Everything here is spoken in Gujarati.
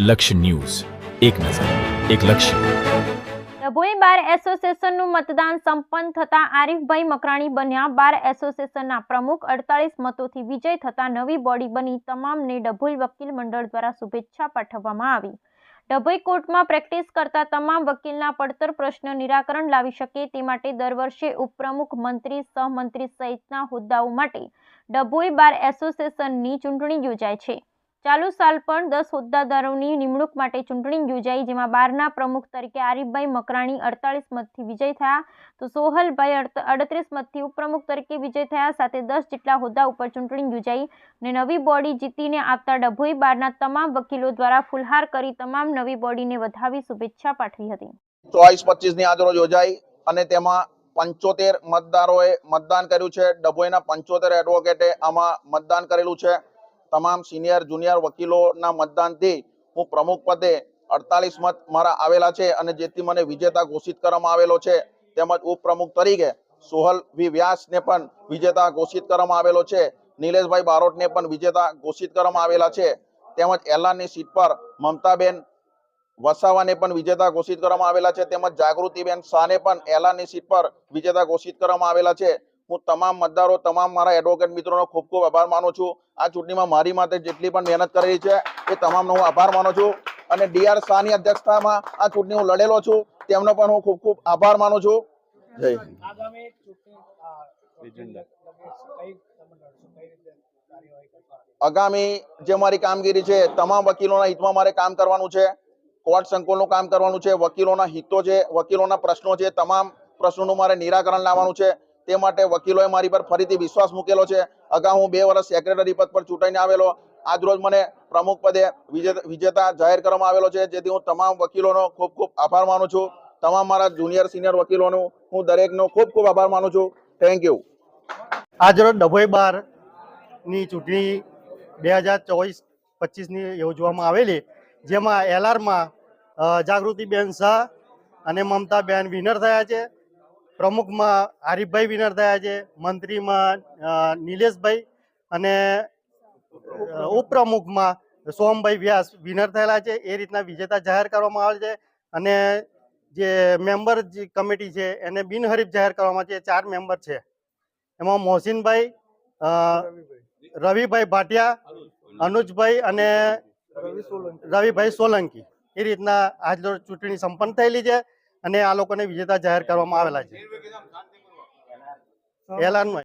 લક્ષ્ય ન્યૂઝ, એક નજર, એક લક્ષ્ય. ડભોઈ બાર એસોસિએશનનું મતદાન સંપન્ન થતા આરીફભાઈ મકરાણી બન્યા બાર એસોસિએશનના પ્રમુખ. 48 મતોથી વિજય થતા નવી બોડી બની. તમામને ડભોઈ વકીલ મંડળ દ્વારા શુભેચ્છા પાઠવવામાં આવી. ડભોઈ કોર્ટમાં પ્રેક્ટિસ કરતા તમામ વકીલના પડતર પ્રશ્ન નિરાકરણ લાવી શકે તે માટે દર વર્ષે ઉપપ્રમુખ, મંત્રી, સહમંત્રી સહિતના હોદ્દાઓ માટે ડભોઈ બાર એસોસિએશનની ચૂંટણી યોજાય છે. ચાલુ સાલ પણ 10 હોદ્દાદારોની નિમણૂક માટે ચૂંટણી યોજાઈ, જેમાં બારના પ્રમુખ તરીકે આરીફભાઈ મકરાણી 48 મતથી વિજય થયા, તો સોહલભાઈ 38 મતથી ઉપપ્રમુખ તરીકે વિજય થયા. સાથે 10 જેટલા હોદ્દા ઉપર ચૂંટણી યોજાઈ અને નવી બોડી જીતીને આવતા ડભોઈ બારના તમામ વકીલો દ્વારા ફુલહાર કરી તમામ નવી બોડીને વધાવી શુભેચ્છા પાઠવી હતી. 24-25 ની આજરોજ યોજાઈ અને તેમાં 75 મતદારોએ મતદાન કર્યું છે. ડભોઈના 75 એડવોકેટે આમાં મતદાન કરેલું છે. તમામ સિનિયર જુનિયર વકીલોના મતદાનથી હું પ્રમુખ પદે 48 મત મારા આવેલા છે અને જેથી મને વિજેતા ઘોષિત કરવામાં આવેલો છે. તેમજ ઉપપ્રમુખ તરીકે સોહલ વી વ્યાસને પણ વિજેતા ઘોષિત કરવામાં આવેલો છે. નિલેશભાઈ બારોટને પણ વિજેતા ઘોષિત કરવામાં આવેલા છે. તેમજ એલાનની સીટ પર મમતાબેન વસાવાને પણ વિજેતા ઘોષિત કરવામાં આવેલા છે. તેમજ જાગૃતિબેન શાહને પણ એલાનની સીટ પર વિજેતા ઘોષિત કરવામાં આવેલા છે. હું તમામ મતદારો, તમામ મારા એડવોકેટ મિત્રોનો ખૂબ ખૂબ આભાર માનું છું. આ ચૂંટણીમાં મારી માટે જેટલી પણ મહેનત કરેલી છે એ તમામનો હું આભાર માનું છું. અને ડીઆર શાહની અધ્યક્ષતામાં આ ચૂંટણી હું લડેલો છું, તેમનો પણ હું ખૂબ ખૂબ આભાર માનું છું. જય આગામી જે મારી કામગીરી છે, તમામ વકીલોના હિતમાં મારે કામ કરવાનું છે. કોર્ટ સંકુલનું કામ કરવાનું છે. વકીલોના હિતો છે, વકીલોના પ્રશ્નો છે, તમામ પ્રશ્નોનું મારે નિરાકરણ લાવવાનું છે. તે માટે વકીલોએ મારી પર ફરીથી વિશ્વાસ મૂકેલો છે. અગાઉ હું 2 વર્ષ સેક્રેટરી પદ પર ચૂંટાઈને આવેલો. આજરોજ મને પ્રમુખ પદે વિજેતા જાહેર કરવામાં આવેલો છે, જેથી હું તમામ વકીલોનો ખૂબ ખૂબ આભાર માનું છું. તમામ મારા જુનિયર સિનિયર વકીલોનો હું દરેકનો ખૂબ ખૂબ આભાર માનું છું. Thank you. આજરોજ ડભોઈ બારની ચૂંટણી 2024-25ની યોજવામાં આવેલી, જેમાં એલઆરમાં જાગૃતિબેન શાહ અને મમતાબેન વિનર થયા છે. પ્રમુખમાં આરીફભાઈ વિનર થયા છે. મંત્રીમાં નિલેશભાઈ અને ઉપપ્રમુખમાં સોમભાઈ વ્યાસ વિનર થયેલા છે. એ રીતના વિજેતા જાહેર કરવામાં આવે છે. અને જે મેમ્બર કમિટી છે એને બિનહરીફ જાહેર કરવામાં છે. 4 મેમ્બર છે. એમાં મોહસિનભાઈ, રવિભાઈ ભાટિયા, અનુજભાઈ અને રવિભાઈ સોલંકી. એ રીતના આજ ચૂંટણી સંપન્ન થયેલી છે અને આ લોકોને વિજેતા જાહેર કરવામાં આવેલા છે. એલાનમાં